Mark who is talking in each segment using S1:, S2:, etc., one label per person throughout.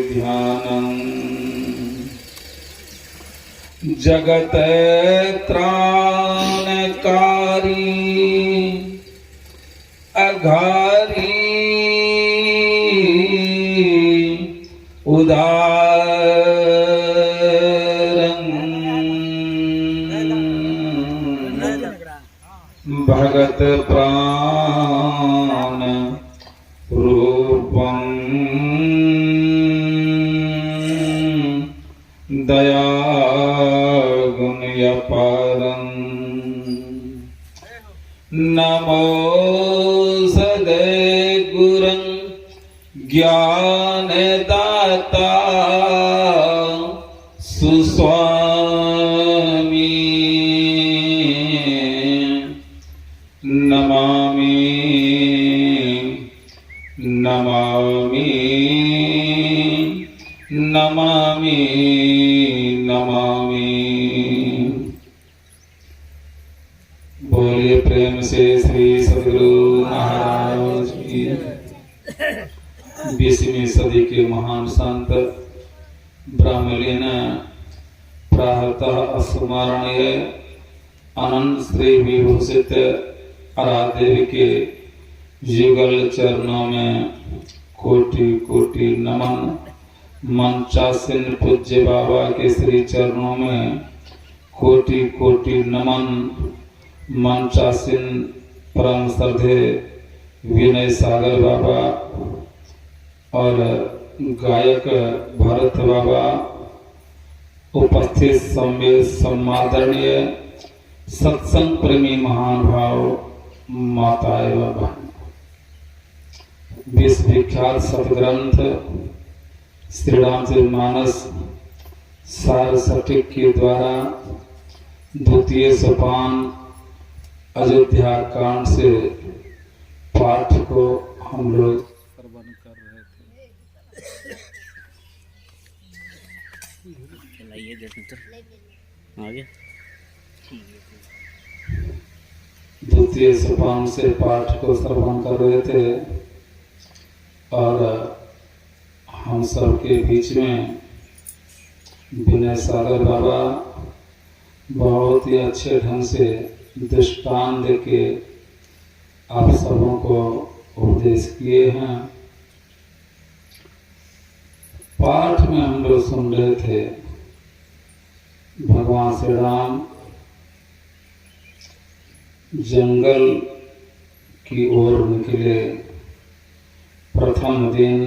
S1: ध्यानम् जगत त्राणकारी अघारी उदारं भगत प्राण रूपं दया गुण्यपारं नमो सद्गुरुं ज्ञानदाता सुस्वामी नमामि नमामि नमामि नमामि। बोलिए प्रेम से श्री सद्गुरु महाराज की। 20वीं सदी के महान संत ब्राह्मलीन प्रातः स्मरणीय अनंत श्री विभूषित आराध्य के युगल चरणों में कोटि कोटि नमन। मंचासीन पूज्य बाबा के श्री चरणों में कोटि कोटि नमन। मंचासीन परम श्रद्धे विनय सागर बाबा और गायक भरत बाबा, उपस्थित सम्मादरणीय सत्संग प्रेमी महान भाव माता एवं बहन, विश्वविख्यात सतग्रंथ श्री रामचरितमानस सारस्वती के द्वारा द्वितीय सोपान अयोध्या कांड से पाठ को हम लोग श्रवण कर रहे थे। द्वितीय सोपान से पाठ को श्रवण कर रहे थे और हम सब के बीच में विनय सागर बाबा बहुत ही अच्छे ढंग से दृष्टांत देके आप सबों को उपदेश किए हैं। पाठ में हम लोग सुन रहे थे भगवान श्री राम जंगल की ओर निकले। प्रथम दिन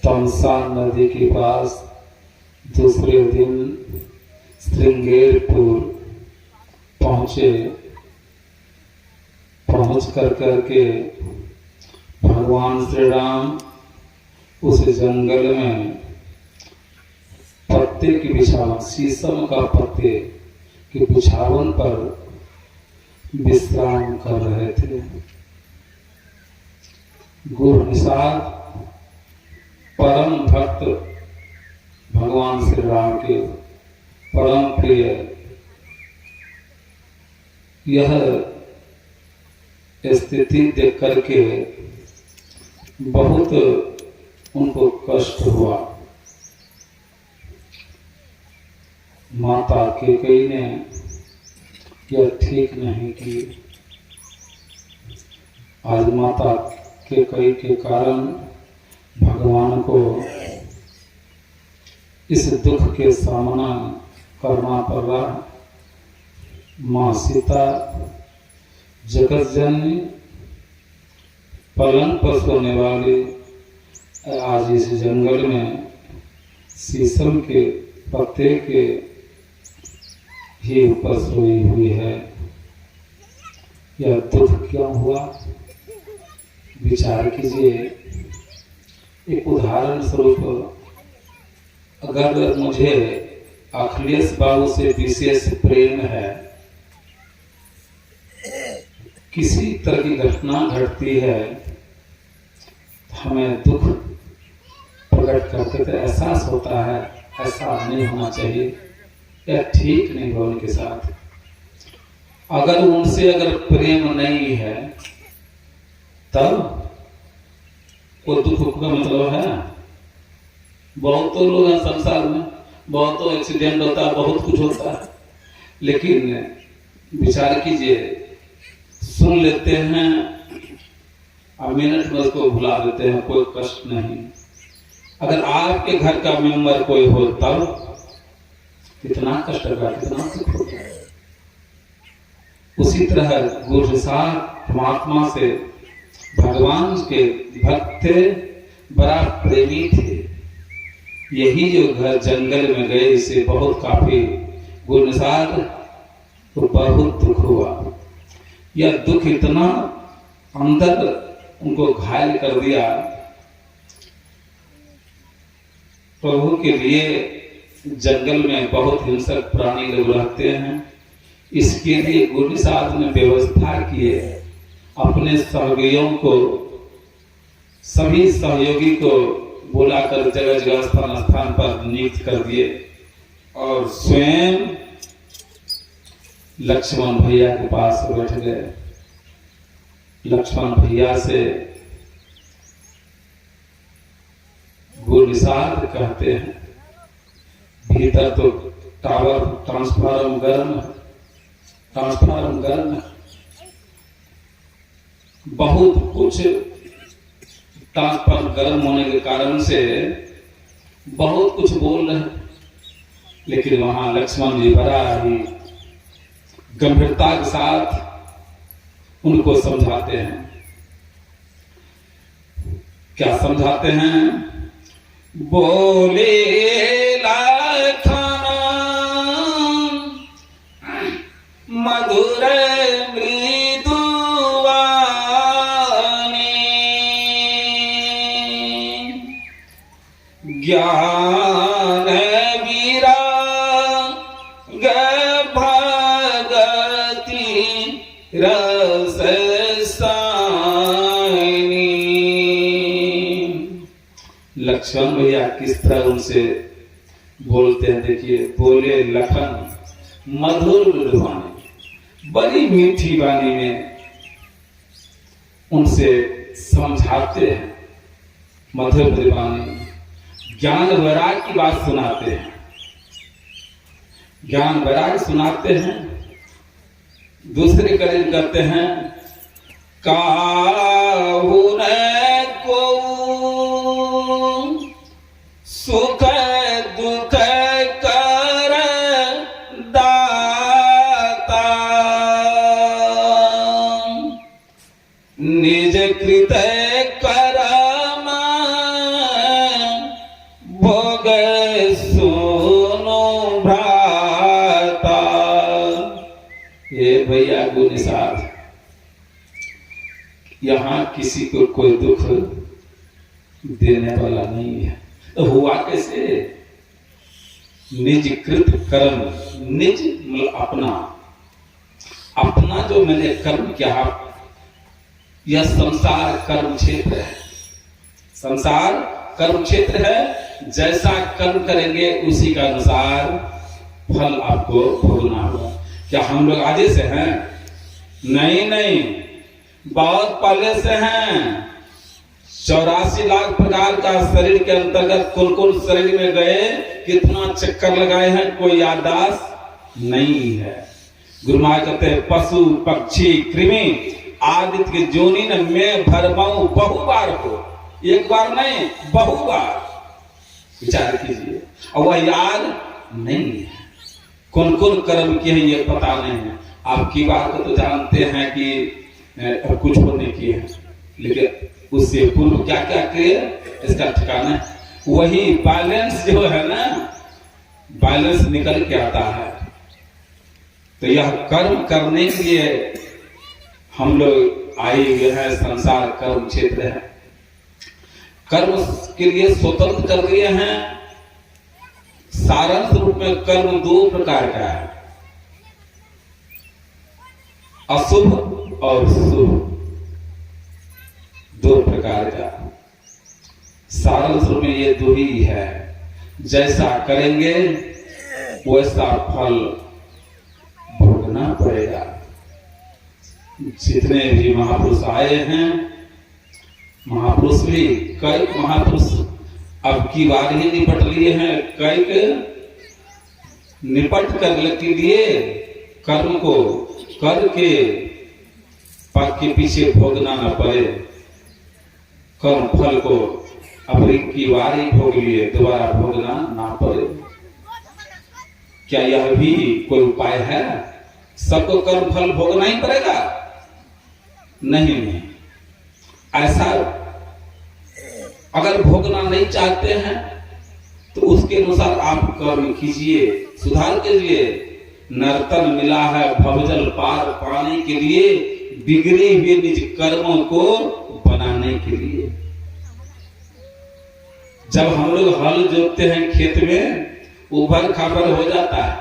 S1: तमसा नदी के पास, दूसरे दिन श्रृंगेरपुर पहुंचे। पहुंच करके भगवान श्री राम उस जंगल में पत्ते की बिछावन, शीशम का पत्ते की बिछावन पर विश्राम कर रहे थे। गुरु निषाद परम भक्त भगवान श्री राम के परम प्रिय, यह स्थिति देख करके बहुत उनको कष्ट हुआ। माता कैकेयी ने यह ठीक नहीं की। आज माता कैकेयी के कारण भगवान को इस दुख के सामना करना पड़ रहा। माँ सीता जगत जननी पलंग पर सोने वाली आज इस जंगल में शीशम के पत्ते के ही ऊपर सोई हुई है। यह दुख क्यों हुआ? विचार कीजिए। एक उदाहरण स्वरूप, अगर मुझे अखिलेश बाबू से विशेष प्रेम है, किसी तरह की घटना घटती है, हमें दुख प्रकट करते थे, एहसास होता है ऐसा नहीं होना चाहिए, यह ठीक नहीं हुआ उनके साथ। अगर उनसे प्रेम नहीं है तब वो दुख का मतलब है। बहुतों लोग हैं संसार में, बहुतों एक्सीडेंट होता है, बहुत कुछ होता है, लेकिन विचार कीजिए, सुन लेते हैं और मिनट में उसको भुला देते हैं, कोई कष्ट नहीं। अगर आपके घर का मेंबर कोई हो तब कितना कष्ट होगा, कितना दुख होगा। उसी तरह गुरु साहब परमात्मा से भगवान के भक्त थे, बड़ा प्रेमी थे। यही जो घर जंगल में गए, इसे बहुत काफी गुरु तो बहुत दुख हुआ। यह दुख इतना अंदर उनको घायल कर दिया। प्रभु के लिए जंगल में बहुत हिंसक प्राणी लोग रहते हैं, इसके लिए गुरु साहब ने व्यवस्था किए, अपने सहयोगियों को, सभी सहयोगी को बुलाकर जगह जगह स्थान स्थान पर नियुक्त कर दिए और स्वयं लक्ष्मण भैया के पास बैठ गए। लक्ष्मण भैया से गुरु साहब कहते हैं, भीतर तो टावर ट्रांसफार्मर गर्म, बहुत कुछ ट्रांसफार्मर गर्म होने के कारण से बहुत कुछ बोल रहे हैं, लेकिन वहां लक्ष्मण जी बड़ा ही गंभीरता के साथ उनको समझाते हैं। क्या समझाते हैं? बोले मधुर मृदुवानी, ज्ञान विराग भगति रस सानी। लक्ष्मण भैया किस तरह उनसे बोलते हैं, देखिए। बोले लखन मधुर मृदुवानी, बड़ी मीठी वाणी में उनसे समझाते हैं, मधुर मृदुवानी। ज्ञान वैराग की बात सुनाते हैं, ज्ञान वैराग सुनाते हैं। दूसरे करीब करते हैं, काहू न को सुख दुख कर दाता, निज कृत करम भोग सुनो भ्राता। ये भैया गुरु साहब, यहाँ किसी को कोई दुख देने वाला नहीं है। तो हुआ कैसे? निज कृत कर्म, निज मतलब अपना जो मैंने कर्म किया, यह संसार कर्म क्षेत्र है। संसार कर्म क्षेत्र है, जैसा कर्म करेंगे उसी का अनुसार फल आपको भोगना होगा। क्या हम लोग आजे से हैं? नहीं, बहुत पहले से हैं। 84 लाख प्रकार का शरीर के अंतर्गत कुल शरीर में गए, कितना चक्कर लगाए हैं, कोई याददाश्त नहीं है। गुरु महाराज कहते हैं, पशु पक्षी कृमि आदित्य के जोनी न मैं भरमाऊं बहु बार हो, एक बार नहीं बहु बार। विचार कीजिए, और वह याद नहीं है। कौन कौन कर्म किए हैं ये पता नहीं है। आपकी बात को तो जानते हैं कि कुछ होने की है, लेकिन उससे पूर्व क्या क्या किए इसका ठिकाना है। वही बैलेंस जो है ना, बैलेंस निकल के आता है। तो यह कर्म करने के लिए हम लोग आए हुए हैं। संसार कर्म क्षेत्र है, कर्म के लिए स्वतंत्र कर दिए हैं। सारांश रूप में कर्म 2 प्रकार का है, अशुभ और शुभ, 2 प्रकार का। सारांश रूप में ये 2 ही है। जैसा करेंगे वैसा फल भोगना पड़ेगा। जितने भी महापुरुष आए हैं, महापुरुष भी, कई महापुरुष अब की बार ही निपट लिए हैं, कई के निपट कर के लिए कर्म को करके पाप के पीछे भोगना न पड़े, कर्म फल को अब की बार ही भोग लिए, दोबारा भोगना ना पड़े। क्या यह भी कोई उपाय है? सबको कर्म फल भोगना ही पड़ेगा? नहीं, ऐसा अगर भोगना नहीं चाहते हैं तो उसके अनुसार आप कर्म कीजिए, सुधार के लिए। नर्तन मिला है भवजल पार पाने के लिए, बिगड़े हुए निज कर्मों को बनाने के लिए। जब हम लोग हल जोतते हैं खेत में, उभर खाबर हो जाता है,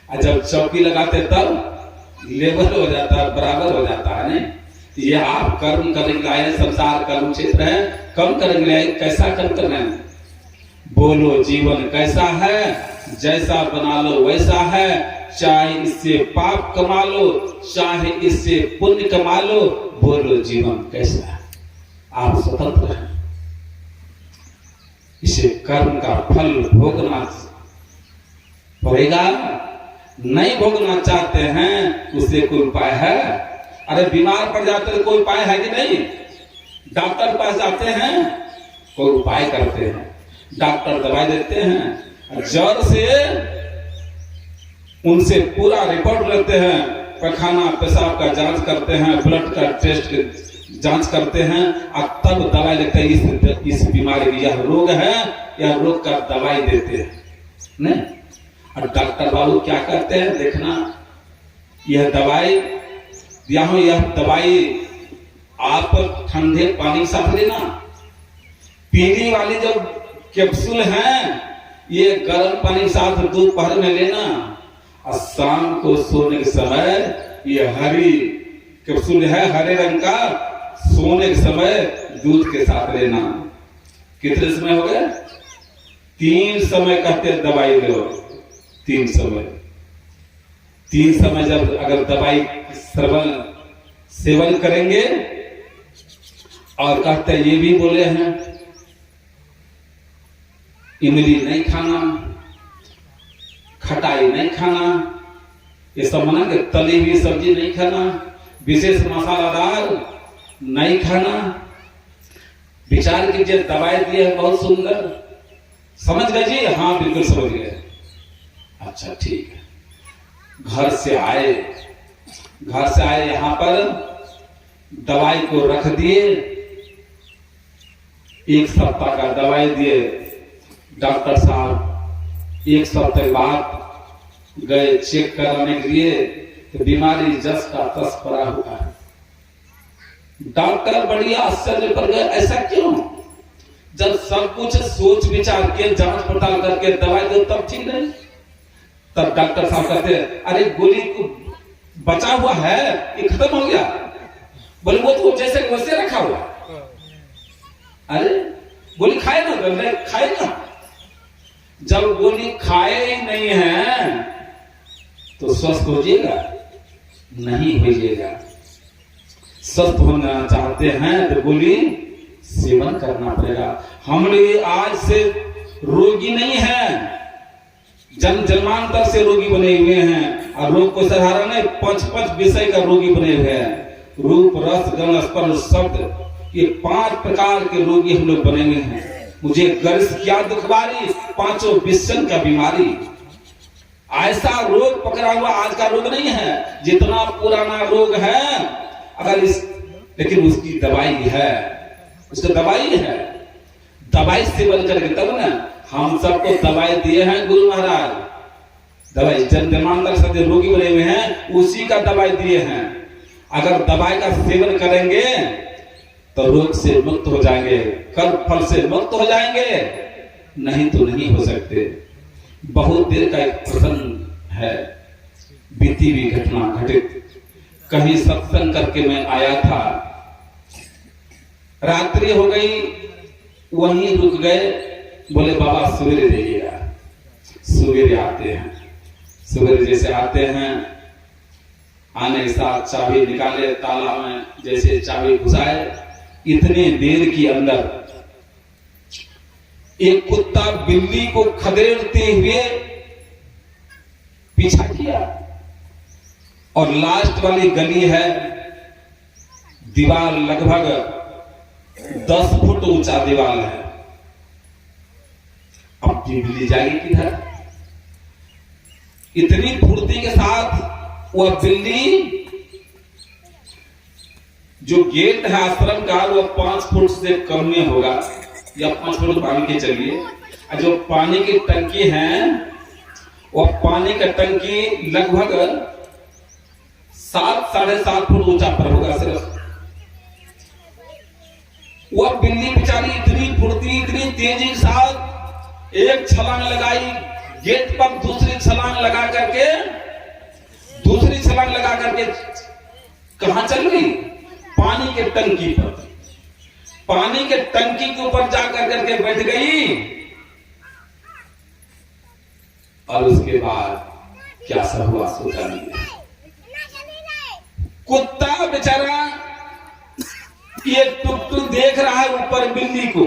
S1: और जब चौकी लगाते तब लेवल हो जाता है, बराबर हो जाता है। नहीं, ये आप कर्म करेंगे आए, संसार कर्म क्षेत्र है, कम करेंगे, कैसा कर्म करना है? बोलो जीवन कैसा है, जैसा बना लो वैसा है, चाहे इससे पाप कमा लो चाहे इससे पुण्य कमा लो, बोलो जीवन कैसा है, आप स्वतंत्र हैं। इसे कर्म का फल भोगना पड़ेगा। नहीं भोगना चाहते हैं उससे कोई उपाय है? अरे बीमार पड़ जाते हैं, कोई उपाय है कि नहीं? डॉक्टर पास जाते हैं, कोई उपाय करते हैं, डॉक्टर दवाई देते हैं, जड़ से उनसे पूरा रिपोर्ट लेते हैं, पैखाना पेशाब का जांच करते हैं, ब्लड का टेस्ट जांच करते हैं, और तब दवाई लेते हैं। इस बीमारी की यह रोग है, यह रोग का दवाई देते हैं। नहीं, और डॉक्टर बाबू क्या करते हैं देखना, यह दवाई यह दवाई आप ठंडे पानी के साथ लेना, पीने वाली जो कैप्सूल है ये गर्म पानी के साथ दोपहर में लेना, और शाम को सोने के समय ये हरी कैप्सूल है हरे रंग का, सोने के समय दूध के साथ लेना। कितने समय हो गए? 3 समय कहते दवाई लो, 3 समय। 3 समय जब अगर दवाई सेवन करेंगे, और कहते ये भी बोले हैं इमली नहीं खाना, खटाई नहीं खाना, ये सब मना के, तली हुई सब्जी नहीं खाना, विशेष मसालादार नहीं खाना। विचार कीजिए, दवाई दी है बहुत सुंदर, समझ गए जी? हाँ बिल्कुल समझ गए। अच्छा ठीक है। घर से आए यहाँ पर दवाई को रख दिए, 1 सप्ताह का दवाई दिए डॉक्टर साहब। 1 सप्ताह बाद गए चेक कराने के लिए, तो बीमारी जस का तस पड़ा हुआ है। डॉक्टर बड़ी आश्चर्य पर गए, ऐसा क्यों? जब सब कुछ सोच विचार के जांच पड़ताल करके दवाई दो तब ठीक नहीं। तब डॉक्टर साहब कहते हैं अरे गोली को बचा हुआ है, ये खत्म हो गया। बोले वो तो जैसे वैसे रखा हुआ। अरे गोली खाए ना, खाए ना। जब गोली खाए ही नहीं है तो स्वस्थ हो जाएगा? नहीं होइएगा। स्वस्थ होना चाहते हैं तो गोली सेवन करना पड़ेगा। हम लोग आज से रोगी नहीं है, जन्मांतर से रोगी बने हुए हैं, और रोग को साधारण नहीं, 5 विषय का रोगी बने हुए हैं। रूप रस गंध स्पर्श शब्द, ये 5 प्रकार के रोगी हम लोग बने हुए हैं। मुझे गर्ज क्या दुखबारी, 5 विषय का बीमारी। ऐसा रोग पकड़ा हुआ आज का रोग नहीं है, जितना पुराना रोग है। अगर लेकिन उसकी दवाई है, उसका दवाई है। दवाई सेवन करके तब ना, हम सबको दवाई दिए हैं गुरु महाराज, दवाई जन्मांतर से रोगी बने हुए हैं, उसी का दवाई दिए हैं। अगर दवाई का सेवन करेंगे तो रोग से मुक्त हो जाएंगे, कर्म फल से मुक्त हो जाएंगे, नहीं तो नहीं हो सकते। बहुत देर का एक प्रसंग है, बीती हुई घटना घटित। कहीं सत्संग करके मैं आया था, रात्रि हो गई, वहीं रुक गए। बोले बाबा सवेरे जाइएगा। सवेरे आते हैं, सवेरे जैसे आते हैं, आने के साथ चाबी निकाले, ताला में जैसे चाबी घुसाए, इतने देर के अंदर एक कुत्ता बिल्ली को खदेड़ते हुए पीछा किया और लास्ट वाली गली है, दीवार लगभग 10 फुट ऊंचा दीवार है। अब बिल्ली जाएगी किधर? इतनी फुर्ती के साथ वह बिल्ली, जो गेट है आश्रम का वो 5 फुट से कम में होगा या 5 फुट पानी के चलिए, और जो पानी की टंकी है वह पानी का टंकी लगभग 7 साढ़े 7 फुट ऊंचा पर होगा सिर्फ। वह बिल्ली बेचारी इतनी फुर्ती, इतनी तेजी के साथ एक छलांग लगाई गेट पर, दूसरी छलांग लगा करके कहां चल गई? पानी के टंकी पर। पानी के टंकी के ऊपर जाकर करके बैठ गई। और उसके बाद क्या सब हुआ सोचा नहीं। कुत्ता बेचारा ये टुक देख रहा है ऊपर बिल्ली को।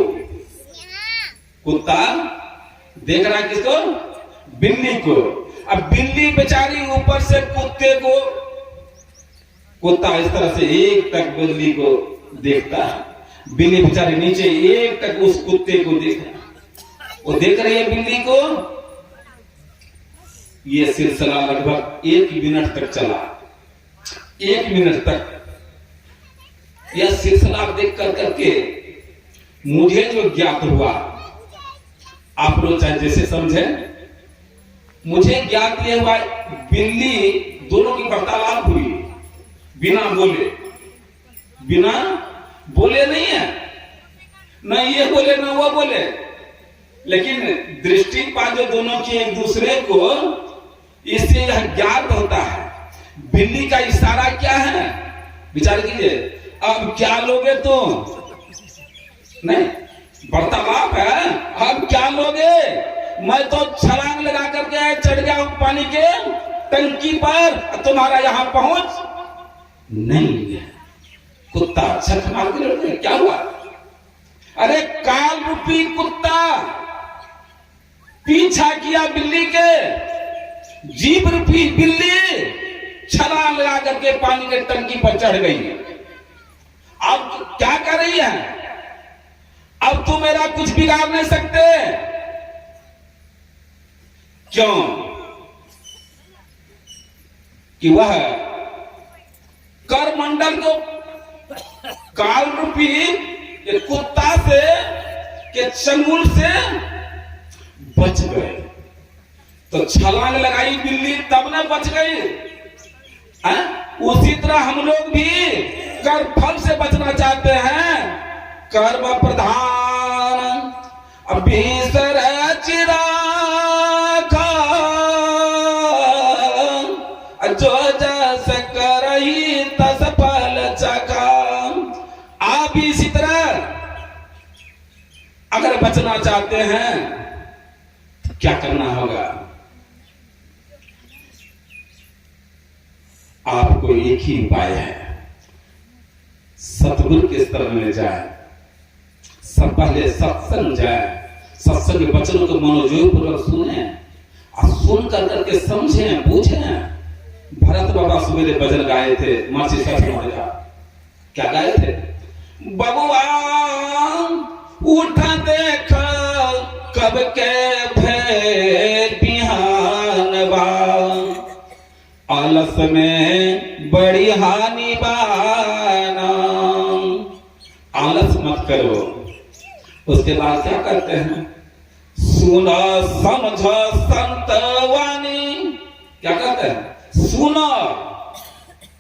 S1: कुत्ता देख रहा है किसको? बिल्ली को। अब बिल्ली बेचारी ऊपर से कुत्ते को, कुत्ता इस तरह से एक तक बिल्ली को देखता है, बिल्ली बेचारी नीचे एक तक उस कुत्ते को देख रहा है। वो देख रही है बिल्ली को। ये सिलसिला लगभग 1 मिनट तक चला। 1 मिनट तक यह सिलसिला देख कर करके मुझे जो ज्ञात हुआ, आप लोग चाहे जैसे समझे, मुझे ज्ञात यह हुआ बिल्ली दोनों की वार्तालाप हुई बिना बोले नहीं है, न ये बोले न वो बोले, लेकिन दृष्टिपात जो दोनों की एक दूसरे को, इससे यह ज्ञात होता है बिल्ली का इशारा क्या है। विचार कीजिए, अब क्या लोगे तुम? नहीं, वार्तालाप है। अब क्या लोगे? मैं तो छलांग लगा करके चढ़ गया हूं पानी के टंकी पर, तुम्हारा यहां पहुंच नहीं है। कुत्ता छठ मार के लड़ गया। क्या हुआ? अरे काल रूपी कुत्ता पीछा किया बिल्ली के, जीभ रूपी बिल्ली छलांग लगा करके पानी के टंकी पर चढ़ गई। अब क्या कर रही है? अब तो मेरा कुछ बिगाड़ नहीं सकते। क्यों? कि वह करमंडल को काल रूपी कुत्ता से के चंगुल से बच गए। तो छलांग लगाई बिल्ली तब न बच गई। उसी तरह हम लोग भी कर फल से बचना चाहते हैं। कर्म प्रधान अभिसर चिराग, जो जस करही तस फल चखा। आप इसी तरह अगर बचना चाहते हैं तो क्या करना होगा? आपको एक ही उपाय है, सतगुरु के स्तर में जाए, सब पहले सत्संग जाए, सत्संग के वचनों को मनोयोग पूर्वक सुने और सुन कर करके समझे, पूछें। भरत बाबा सवेरे भजन गाए थे, माची सच का क्या गाए थे? बबुआ उठा देख कब के भे बिहानवा, आलस में बड़ी हानि बाना। आलस मत करो। उसके बाद क्या करते हैं? सुना समझ संत वाणी। क्या कहते हैं? सुनो,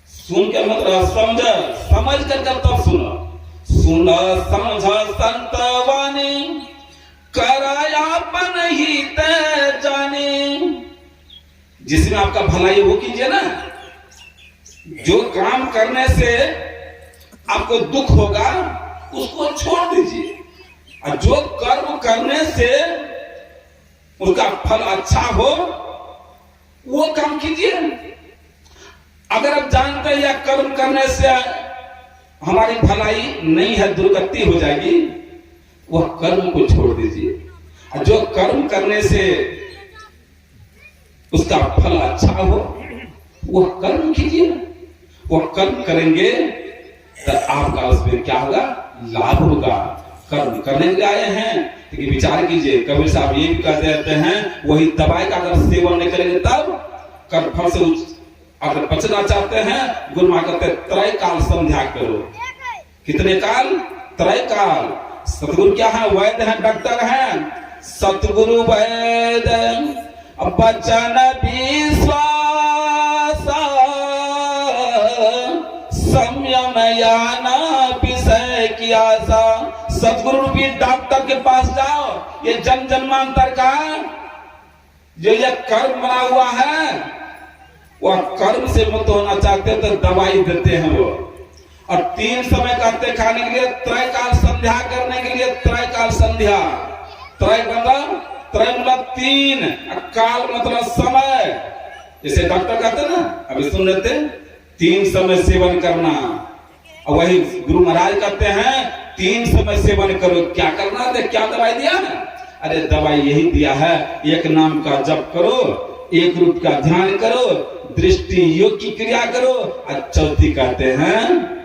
S1: सुन के मतलब समझ कर तब सुनो। सुनो समझ संत वाणी, करायापन ही तय जाने। जिसमें आपका भलाई वो कीजिए ना। जो काम करने से आपको दुख होगा उसको छोड़ दीजिए, और जो कर्म करने से उनका फल अच्छा हो वो काम कीजिए। अगर आप जानते हैं या कर्म करने से हमारी भलाई नहीं है, दुर्गति हो जाएगी, वह कर्म को छोड़ दीजिए। जो कर्म करने से उसका फल अच्छा हो वह कर्म कीजिए। वह कर्म करेंगे तो आपका उसमें क्या होगा, लाभ होगा। कर्म करने के लिए आए हैं लेकिन विचार कीजिए, कबीर साहब ये भी कहते रहते हैं, वही दवाई का अगर सेवन नहीं करेंगे तब कर्म फल से अगर बचना चाहते हैं, गुरु मां कहते हैं त्रय काल संध्या करो। कितने काल? त्रय काल। सतगुरु क्या है? वैद्य है, डॉक्टर है। सतगुरु वैद्य वचन विश्वास संयम याना विषय की आशा। सतगुरु भी डॉक्टर के पास जाओ, ये जन्म जन्मांतर का जो ये कर्म बना हुआ है, वह कर्म से मुक्त होना चाहते तो दवाई देते हैं वो। और 3 समय कहते खाने के लिए, त्रय काल संध्या करने के लिए त्रय काल संध्या। त्रय मतलब 3, काल मतलब समय। जैसे डॉक्टर कहते ना, अभी सुन लेते, 3 समय सेवन करना। और वही गुरु महाराज कहते हैं 3 समय सेवन करो। क्या करना है? क्या दवाई दिया है? अरे दवाई यही दिया है, एक नाम का जप करो, एक रूप का ध्यान करो, दृष्टि योग की क्रिया करो, और चौथी कहते हैं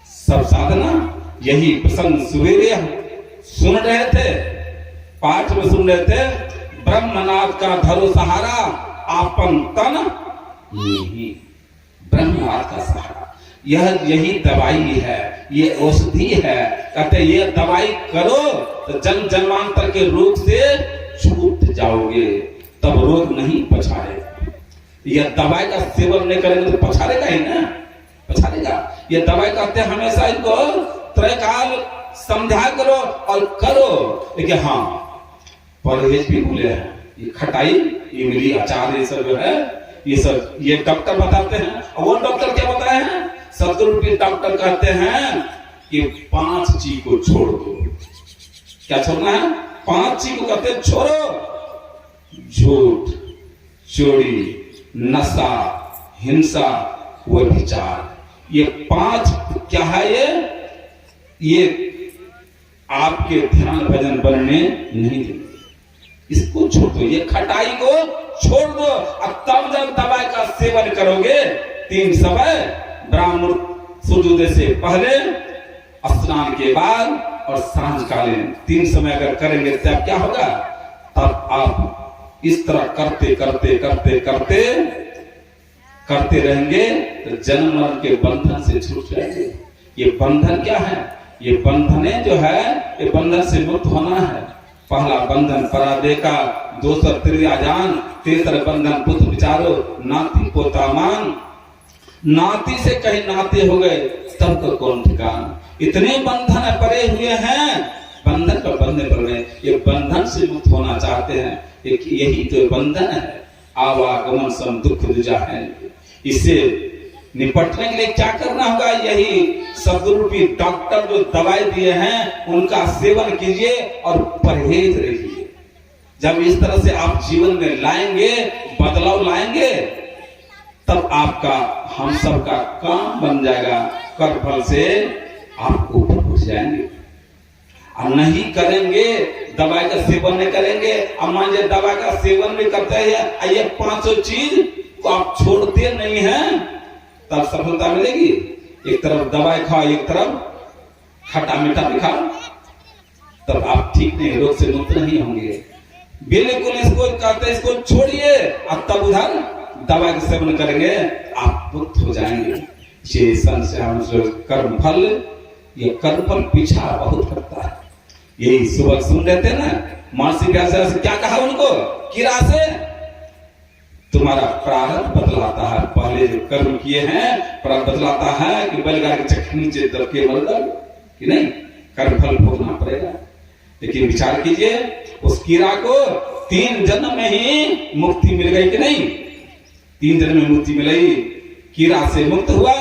S1: सब साधना। यही प्रसंग सवेरे सुन रहे थे, पाठ में सुन रहे थे, ब्रह्मनाथ का धरो सहारा आपन तन यही। ब्रह्मनाथ का सहारा यही दवाई है, ये औषधि है। कहते ये दवाई करो तो जन्म जन्मांतर के रोग से छूट जाओगे, तब रोग नहीं पछाड़ेगा। यह दवाई का सेवन नहीं करेंगे तो पछाड़ेगा ही ना, पछाड़ेगा। ये दवाई कहते हैं हमेशा इनको त्रैकाल संध्या करो और करो। लेकिन हाँ, परहेज भी भूले हैं। ये खटाई, इमली, अचार, ये सब जो है, ये सब ये डॉक्टर बताते हैं। और वो डॉक्टर क्या बताए हैं? सतगुरु के डॉक्टर कहते हैं कि 5 चीज को छोड़ दो। क्या छोड़ना है? 5 चीज को कहते हैं छोड़ो। झूठ, चोरी, नशा, हिंसा, व्यभिचार। ये 5 क्या है? ये आपके ध्यान भजन बनने नहीं देंगे। इसको छोड़ दो, ये खटाई को छोड़ दो। अब तब जब दवाई का सेवन करोगे 3 समय, ब्राह्मण सूर्योदय से पहले, स्नान के बाद और सांझकालीन 3 समय अगर करेंगे तब क्या होगा? तब आप इस तरह करते करते करते करते करते रहेंगे तो जन्म मरण के बंधन से छूट जाएंगे। ये बंधन क्या है? ये बंधने जो है, ये बंधन से मुक्त होना है। पहला बंधन परादे का, दूसरा त्रियाजान, तीसरा बंधन बुद्ध विचारो, नाती पोता मान। नाती से कहीं नाते हो गए तब तो कौन ठिकान। इतने बंधन पड़े हुए हैं, बंधन पर बंधने पड़ गए। ये बंधन से मुक्त होना चाहते हैं, यही तो बंधन है। आवागमन सम दुख दुजा है। इससे निपटने के लिए क्या करना होगा? यही सदगुरु की डॉक्टर जो दवाई दिए हैं उनका सेवन कीजिए और परहेज रहिए। जब इस तरह से आप जीवन में लाएंगे, बदलाव लाएंगे, तब आपका, हम सब का काम बन जाएगा। कर्म फल से आप ऊपर उठ जाएंगे। और नहीं करेंगे, दवाई का सेवन नहीं करेंगे, अब मान लीजिए दवाई का सेवन भी करते हैं, ये 5 चीज को आप छोड़ते नहीं हैं, तब सफलता मिलेगी। एक तरफ दवाई खाओ, एक तरफ खट्टा मीठा भी खाओ, तब आप ठीक नहीं, रोग से मुक्त नहीं होंगे। बिल्कुल इसको कहते, इसको छोड़िए, अब तब उधर दवाई का सेवन करेंगे, आप मुक्त हो जाएंगे। कर्म फल, ये कर्म फल पीछा बहुत करता है। यही सुबह सुन रहे थे ना, महर्षि व्यास से क्या कहा उनको? कीड़ा से तुम्हारा प्रारब्ध बदलाता है। पहले जो कर्म किए हैं प्रारब्ध बदलाता है कि बैलगाड़ी के चक्कर नीचे दब के मर गए कि नहीं, कर्म फल भोगना पड़ेगा। लेकिन विचार कीजिए, उस कीड़ा को 3 जन्म में ही मुक्ति मिल गई कि नहीं? 3 जन्म में मुक्ति मिली, कीड़ा से मुक्त हुआ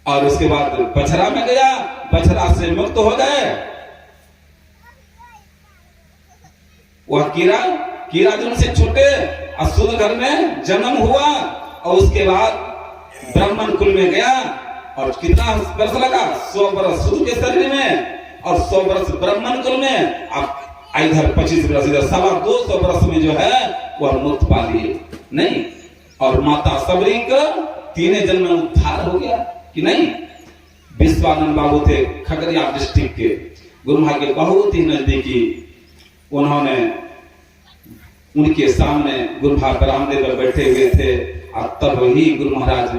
S1: और उसके बाद बछड़ा में गया, बछड़ा से मुक्त हो गए। वह कीड़ा जो से छूटे और शुद्ध घर में जन्म हुआ और उसके बाद ब्राह्मण कुल में गया और कितना वर्ष लगा? 100 वर्ष शुद्ध के शरीर में और 100 वर्ष ब्राह्मण कुल में। अब इधर 25 बरस, इधर 225 बरस में जो है वह मुक्त पा लिए नहीं। और माता सबरी का 3 जन्म में उद्धार हो गया कि नहीं। विश्वानंद बाबू थे खगड़िया डिस्ट्रिक्ट के, गुरु महाराज के बहुत ही नजदीकी। उन्होंने उनके सामने गुरु महाराज बरामदे पर बैठे हुए थे और तब ही गुरु महाराज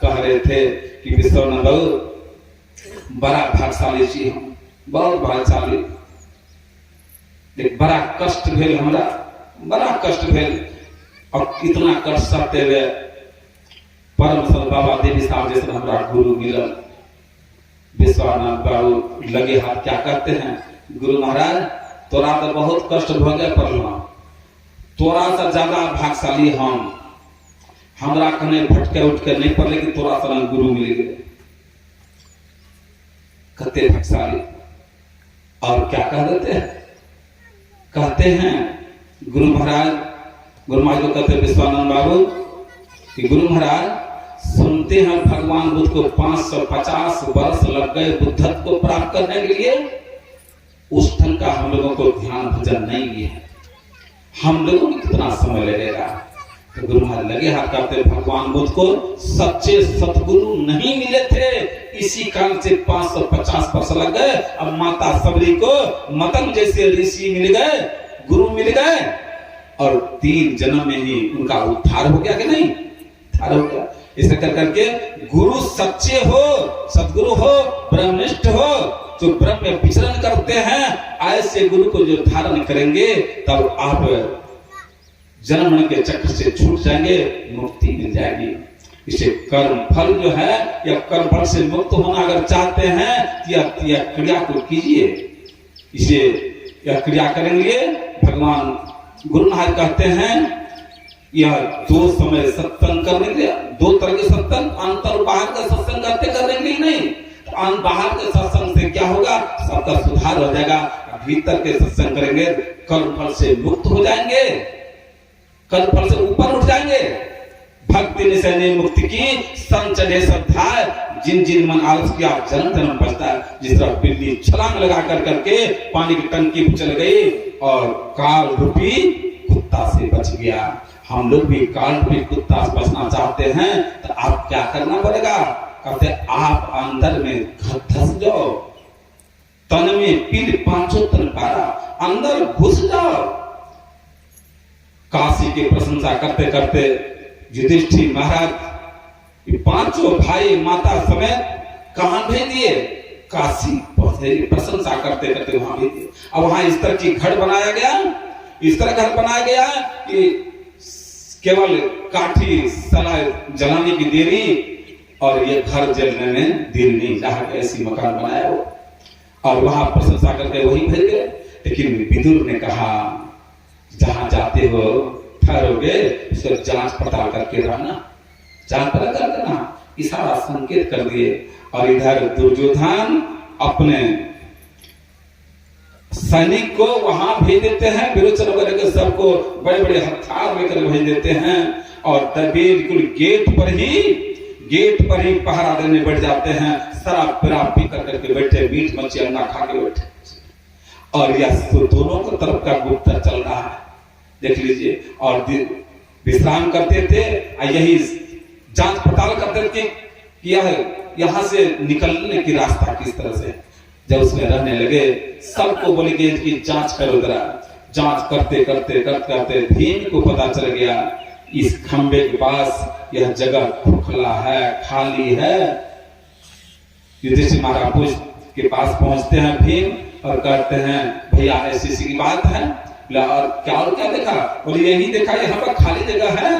S1: कह रहे थे कि विश्वानंद बाबू बड़ा भाग्यशाली जी, हम बहुत भाग्यशाली, बड़ा कष्ट भेल हमरा, बड़ा कष्ट भेल। और इतना कष्ट सहते हुए परम संत बाबा देवी साहब जैसे हमारा गुरु मिलल। विश्वनाथ बाबू लगे हाथ क्या करते हैं, गुरु महाराज तोरा तो बहुत कष्ट भ गए पड़ना, तोरा से ज्यादा भाग्यशाली हम, हमरा कने भटके उठके नहीं पड़े कि तोरा सा गुरु मिल गए, कहते भाग्यशाली। और क्या कह देते हैं, कहते हैं गुरु महाराज को कहते विश्वानंद बाबू कि गुरु महाराज सुनते हैं भगवान बुद्ध को 550 वर्ष लग गए बुद्धत्व को प्राप्त करने के लिए। उस ढंग का हम लोगों को ध्यान भजन नहीं है, हम लोगों को कितना समय लगेगा। तो गुरु महाराज लगे हाथ करते, भगवान बुद्ध को सच्चे सतगुरु नहीं मिले थे, इसी कारण से 550 वर्ष लग गए। अब माता सबरी को मतंग जैसे ऋषि मिल गए, गुरु मिल गए, और 3 जन्म में ही उनका उद्धार हो गया कि नहीं, उद्धार हो गया। इसे कर करके गुरु सच्चे हो, सतगुरु हो, ब्रह्मनिष्ठ हो, जो ब्रह्म में विचरण करते हैं, ऐसे गुरु को जो धारण करेंगे तब आप जन्म के चक्र से छूट जाएंगे, मुक्ति मिल जाएगी। इसे कर्म फल जो है, या कर्म फल से मुक्त होना अगर चाहते हैं, यह क्रिया को कीजिए। इसे यह क्रिया करेंगे, भगवान गुरु महाराज कहते हैं यह 2 समय सत्संग करने के लिए, 2 तरह के सत्संग, अंतर बाहर का सत्संग करने के लिए नहीं। तो बाहर के सत्संग से क्या होगा, सबका सुधार हो जाएगा। भीतर के सत्संग करेंगे, कर्म फल से मुक्त हो जाएंगे, कर्म फल से ऊपर उठ जाएंगे। भक्ति निशय मुक्ति की संचय श्रद्धा, जिन जिन मन आलस किया जन्म जन्म बचता है। जिस तरह बिल्ली छलांग लगा करके पानी की टंकी चल गई और काल रूपी कुत्ता से बच गया। हम लोग भी काल रूपी कुत्ता से बचना चाहते हैं तो आप क्या करना पड़ेगा, कहते आप अंदर में धस जाओ, तन में पील 5 तन पारा, अंदर घुस जाओ। काशी की प्रशंसा करते करते युधिष्ठिर महाराज 5 भाई माता समेत कहां भेज दिए, काशी पहुंचे, प्रशंसा करते करते वहां भेज दिए। अब वहां इस तरह की घर बनाया गया, इस तरह घर बनाया गया कि केवल काठी सला जलाने की देरी, और ये घर जलने में देर नहीं, जहां ऐसी मकान बनाया हो, और वहां प्रशंसा करके वही भेज गए। लेकिन विदुर ने कहा जहां जाते हो ठहरोगे, उसको जांच पड़ताल करके रहना, जांच पड़ताल कर देना, इशारा संकेत कर दिए। और इधर दुर्योधन अपने सैनिक को वहां भेज देते हैं, विरोचन वगैरह के सबको बड़े बड़े हथियार लेकर भेज देते हैं, और बिल्कुल गेट पर ही पहरा देने बैठ जाते हैं। शराब पी करके बैठे, मीट मच्छी अंडा खा के बैठे, और यह दोनों को तरफ का गुप्तचर चल रहा है, देख लीजिए। और विश्राम करते थे, यही जांच पड़ताल करते थे कि यहाँ से निकलने की रास्ता किस तरह से। जब उसमें रहने लगे, सबको बोलेंगे कि जांच करो जरा। जांच करते करते करते करते भीम को पता चल गया इस खंबे के पास यह जगह खुला है, खाली है। युधिष्ठिर महाराज के पास पहुंचते हैं भीम और कहते हैं भैया ऐसी की बात है। और क्या देखा, बोले यही देखा, यहाँ पर खाली जगह है,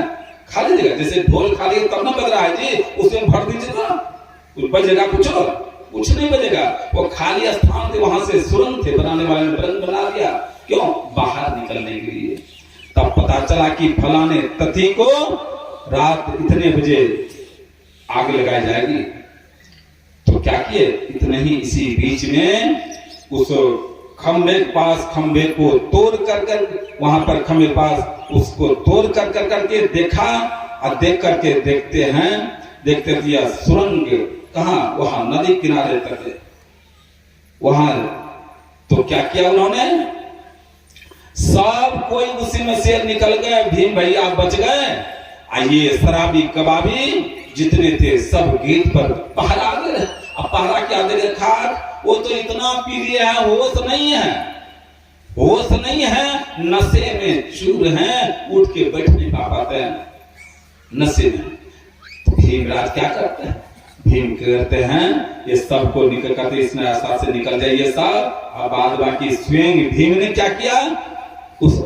S1: खाली जगह, जैसे ढोल खाली है तब ना बज रहा है जी, उसमें भर दीजिए ना, बजेगा कुछ नहीं बजेगा। वो खाली स्थान थे, वहां से सुरंग थे, बनाने वाले ने सुरंग बना दिया, क्यों, बाहर निकलने के लिए। तब पता चला कि फलाने तिथि को रात इतने बजे आग लगाई जाएगी। तो क्या किए, इतने ही इसी बीच में उस खंबे पास, खंबे को तोड़ कर वहां पर खंबे पास उसको तोड़ कर करके देखा, और देख करके देखते दिया सुरंग कहां, वहां नदी किनारे तक है वहां। तो क्या किया उन्होंने,
S2: सब कोई उसी में से निकल गए, भीम भैया बच गए। ये शराबी कबाबी जितने थे सब गेट पर पहरा दे रहे। अब पहरा क्या दे रहे? खाक, वो तो इतना पी लिए हैं, होश नहीं है, होश नहीं है, नशे में चूर हैं, उठ के बैठ नहीं पा पाते हैं नशे में। तो भीमराज क्या करते हैं? भीम कहते हैं ये सबको निकल करते इस रास्ता से निकल जाइए सब। अब बाद बाकी स्वयं भीम ने क्या किया? उस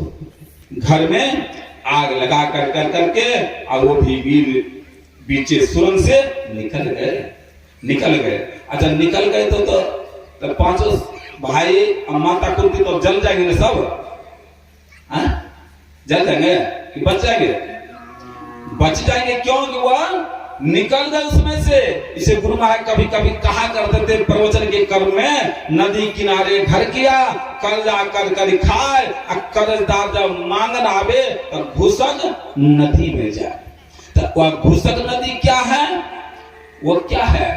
S2: घर में आग लगा कर करके और वो भी वीर बीचे सुरंग से निकल गए। अच्छा निकल गए तो पांचों भाई और माता कुंती तो जल जाएंगे ना सब? जल जाएंगे कि बच जाएंगे? बच जाएंगे। क्यों? कि वह निकल गए उसमें से। इसे गुरु महाराज कभी कभी कहा करते थे प्रवचन के क्रम में, नदी किनारे घर किया, कर्जा कर कर खाए, कर्जदार जब मांगन आवे तो घुसक नदी में जाए। तो वह घुसक नदी क्या है? वो क्या है?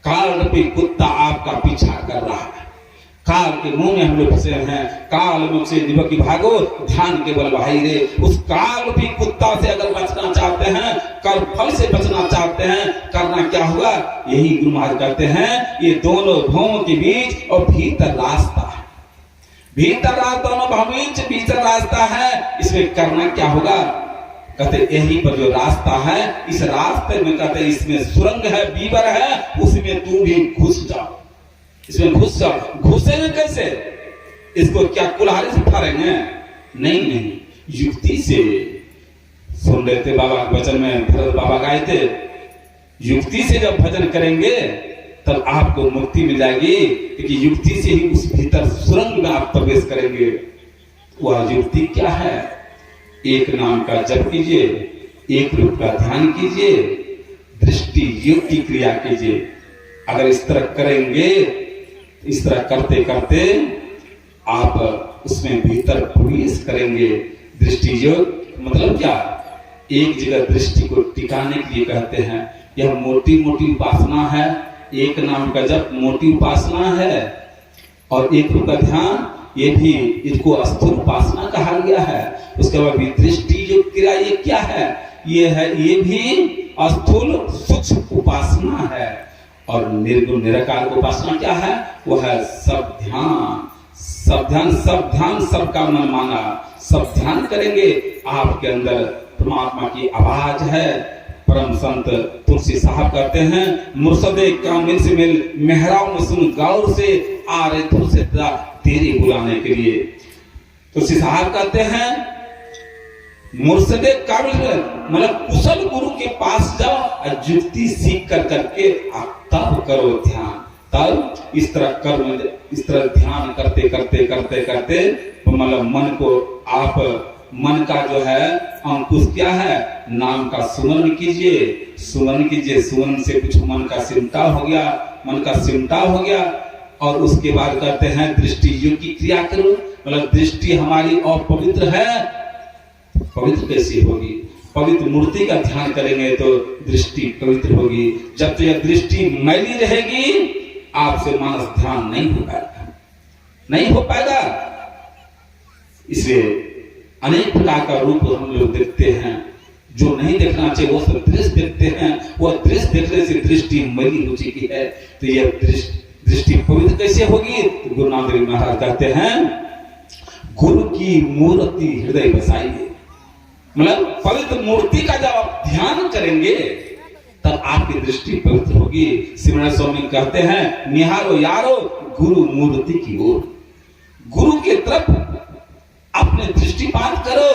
S2: काल रूपी कुत्ता आपका पीछा कर रहा है। काल के मुंह में हम लोग फंसे हैं। काल मुख से निबकी भागो, ध्यान के बल भाई रे। उस काल रूपी कुत्ता से अगर बचना चाहते हैं, कर्म फल से बचना चाहते हैं, करना क्या होगा? यही गुरु महाराज कहते हैं, ये दोनों भौं के बीच और भीतर रास्ता है। भीतर रास्ता, दोनों भौं भीतर रास्ता है। इसमें करना क्या होगा? कहते यही पर जो रास्ता है, इस रास्ते में कहते इसमें सुरंग है, बीवर है, उसमें तू भी घुस जाओ। इसमें घुस जाओ। घुसेंगे कैसे? इसको क्या कुल्हाड़ी से फाड़ेंगे? नहीं, युक्ति से। सुन रहे थे बाबा के वचन में, भरत बाबा गाए थे, युक्ति से जब भजन करेंगे तब आपको मुक्ति मिल जाएगी। क्योंकि युक्ति से ही उस भीतर सुरंग में आप प्रवेश करेंगे। वह युक्ति क्या है? एक नाम का जप कीजिए, एक रूप का ध्यान कीजिए, दृष्टि योग की क्रिया कीजिए। अगर इस तरह करेंगे, इस तरह करते करते आप उसमें भीतर प्रवेश करेंगे। दृष्टि योग मतलब क्या? एक जगह दृष्टि को टिकाने के लिए कहते हैं। यह मोटी मोटी उपासना है। एक नाम का जप मोटी उपासना है, और एक रूप का ध्यान ये भी, इसको स्थूल उपासना कहा गया है। उसके बाद भी दृष्टि जो क्रिया ये क्या है? ये है, ये भी स्थूल सूक्ष्म उपासना है। और निर्गुण निराकार उपासना क्या है? वो है सब ध्यान। सब ध्यान सबका मन माना। सब ध्यान करेंगे, आपके अंदर परमात्मा की आवाज है। परम संत तुलसी साहब कहते हैं, मुर्शदे कामिल से मिल मेहराव में सुन गौर से, आ रहे तुलसी तेरे बुलाने के लिए। तुलसी साहब कहते हैं मुर्शदे कामिल मतलब कुशल गुरु के पास जाओ और युक्ति सीख कर करके आप तब करो ध्यान। तब इस तरह कर्म, इस तरह ध्यान करते करते करते करते मतलब मन को आप, मन का जो है अंकुश क्या है? नाम का सुमरण कीजिए, सुमरण कीजिए। सुमरण से कुछ मन का सिमटा हो गया, मन का सिमटा हो गया। और उसके बाद कहते हैं दृष्टि योग की क्रिया करो। मतलब दृष्टि हमारी अपवित्र है, पवित्र कैसी होगी? पवित्र मूर्ति का ध्यान करेंगे तो दृष्टि पवित्र होगी। जब तो यह दृष्टि मैली रहेगी, आपसे मानस ध्यान नहीं हो पाएगा, नहीं हो पाएगा। इसलिए अनेक प्रकार का रूप हम लोग देखते हैं। जो नहीं देखना चाहिए वो सब दृश्य देखते हैं। वह दृश्य देखने से दृष्टि मैली हो चुकी है। तो यह दृष्टि पवित्र कैसे होगी? तो गुरु नानक देव महाराज कहते हैं, गुरु की मूर्ति हृदय बसाइए। मतलब पवित्र मूर्ति का जब आप ध्यान करेंगे तब आपकी दृष्टि पवित्र होगी। सिमरन स्वामी कहते हैं, निहारो यारो गुरु मूर्ति की ओर। गुरु के तरफ अपने दृष्टिपात करो।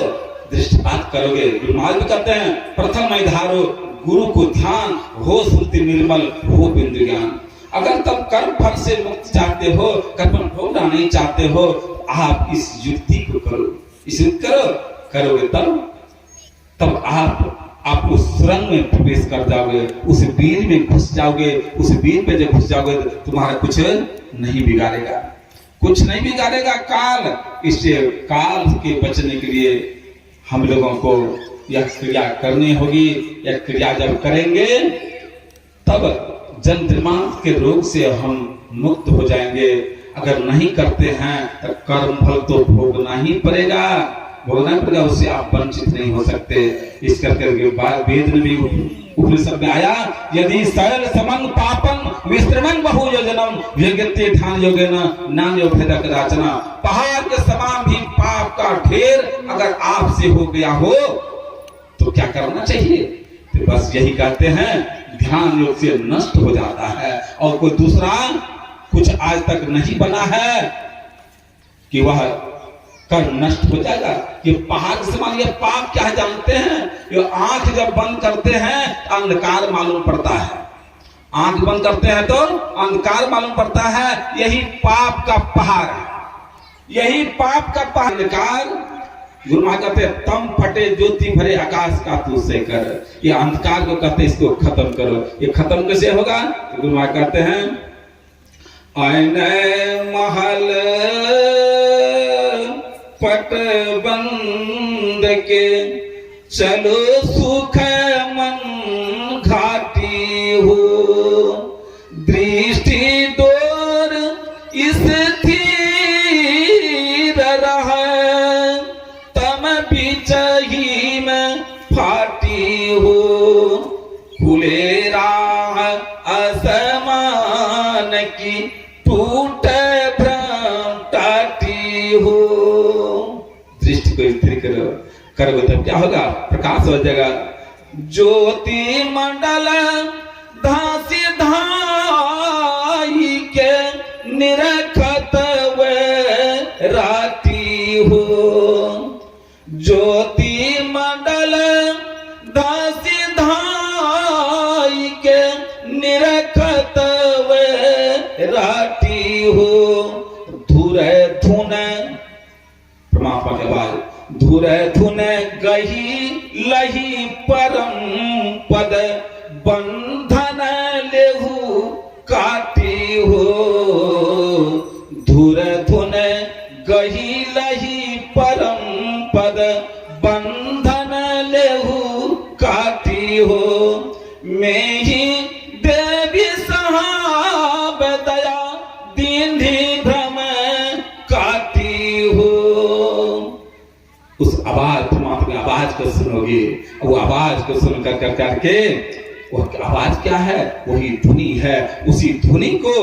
S2: दृष्टिपात करोगे, गुरु महाराज भी कहते हैं, प्रथम मैं धारो गुरु को ध्यान, हो श्रुति निर्मल, हो बिंदु ज्ञान। अगर तब कर्म फल से मुक्त चाहते हो, कर्म भोगना नहीं चाहते हो, आप इस युक्ति को करो, इस युक्ति करोगे तब आप उस सुरंग में प्रवेश कर जाओगे, उस बीज में घुस जाओगे। उस बीज में जब घुस जाओगे तो तुम्हारा कुछ नहीं बिगाड़ेगा, कुछ नहीं बिगाड़ेगा काल। इससे काल के बचने के लिए हम लोगों को यह क्रिया करनी होगी। यह क्रिया जब करेंगे तब जन्मदिमाग के रोग से हम मुक्त हो जाएंगे। अगर नहीं करते हैं तो कर्म फल तो भोगना ही पड़ेगा, उससे आप वंचित नहीं हो सकते। इस करके वेद में भी उपनिषद में आया, यदि सरल समन पापन विस्तृणन बहु योजनम व्यगत्य ध्यान योगेन नान्यो भेद कदाचन। पहाड़ के समान भी पाप का ढेर अगर आपसे हो गया हो तो क्या करना चाहिए? तो बस यही कहते हैं, ध्यान योग से नष्ट हो जाता है। और कोई दूसरा कुछ आज तक नहीं बना है कि वह कर नष्ट हो जाएगा। ये पहाड़ के समान ये पाप क्या है जानते हैं? ये आंख जब बंद करते हैं तो अंधकार मालूम पड़ता है, आंख बंद करते हैं तो अंधकार मालूम पड़ता है। यही पाप का पहाड़ है, यही पाप का पहाड़। अंधकार गुरु महाराज कहते तम फटे ज्योति भरे आकाश का तू से कर। ये अंधकार को कहते इसको खत्म करो। ये खत्म कैसे होगा? तो गुरु महाराज कहते हैं, आईने महल पट बंद के चलो सुख मन घाटी हो। दृष्टि डोर स्थिर रहे तम बिचही में फाटी हो। खुले राह असमान की टूटे भ्रम टाटी हो। दृष्टि को स्थिर करो तब क्या होगा? प्रकाश हो जाएगा। ज्योति मंडल धासी धाई के निरखत वे राती हो। ज्योति मंडल धासी धाई के निरखत वे राती हो। धुरे धुने परमात्मा के बाद धुरे धुने गही लही परम पद बंधन लेहु काटी हो। धुरे धुने गही लही परम पद बंधन लेहु काटी हो। मैं ही देवी साहब दया दीन्ही भ्रम काटी हो। उस आवाज परमात्मा आवाज को सुनोगे, वो आवाज को सुन कर करके वो आवाज क्या है? वही धुनी है। उसी धुनी को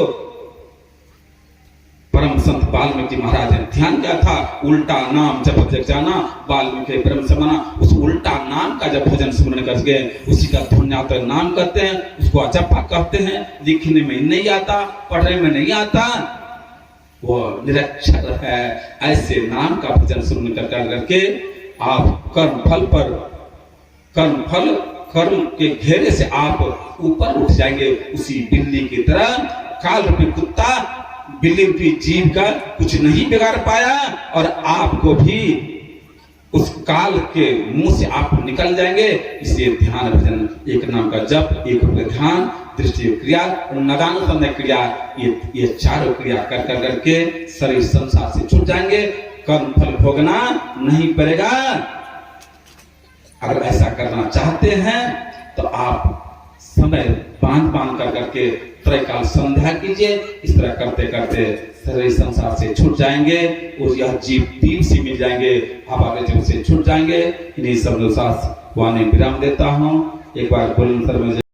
S2: परम संत वाल्मीकि महाराज ने ध्यान किया था। उल्टा नाम जप जग जाना वाल्मीकि ब्रह्म समाना। उस उल्टा नाम का जब भजन सुमरण कर गए उसी का धुन्यात नाम कहते हैं, उसको अजपा कहते हैं। लिखने में नहीं आता, पढ़ने में नहीं आता, वो निरक्षर है। ऐसे नाम का भजन सुन कर करके आप कर्म के घेरे से आप ऊपर उठ जाएंगे। उसी बिल्ली की तरह काल रूपी कुत्ता बिल्ली रूपी जीव का कुछ नहीं बिगाड़ पाया और आपको भी उस काल के मुंह से आप निकल जाएंगे। इसलिए ध्यान भजन, एक नाम का जप, एक रूप ध्यान, दृष्टि क्रिया और नदानुसंध क्रिया, ये चारों क्रिया कर करके शरीर संसार से छूट जाएंगे। कर्म फल भोगना नहीं पड़ेगा। अगर ऐसा करना चाहते हैं तो आप समय बांध कर करके त्रैकाल संध्या कीजिए। इस तरह करते करते शरीर संसार से छूट जाएंगे और यह जीव दीप से मिल जाएंगे, हवा के जीव से छूट जाएंगे। इन्हीं शब्दों के साथ वाणी विराम देता हूँ। एक बार बोलन सर में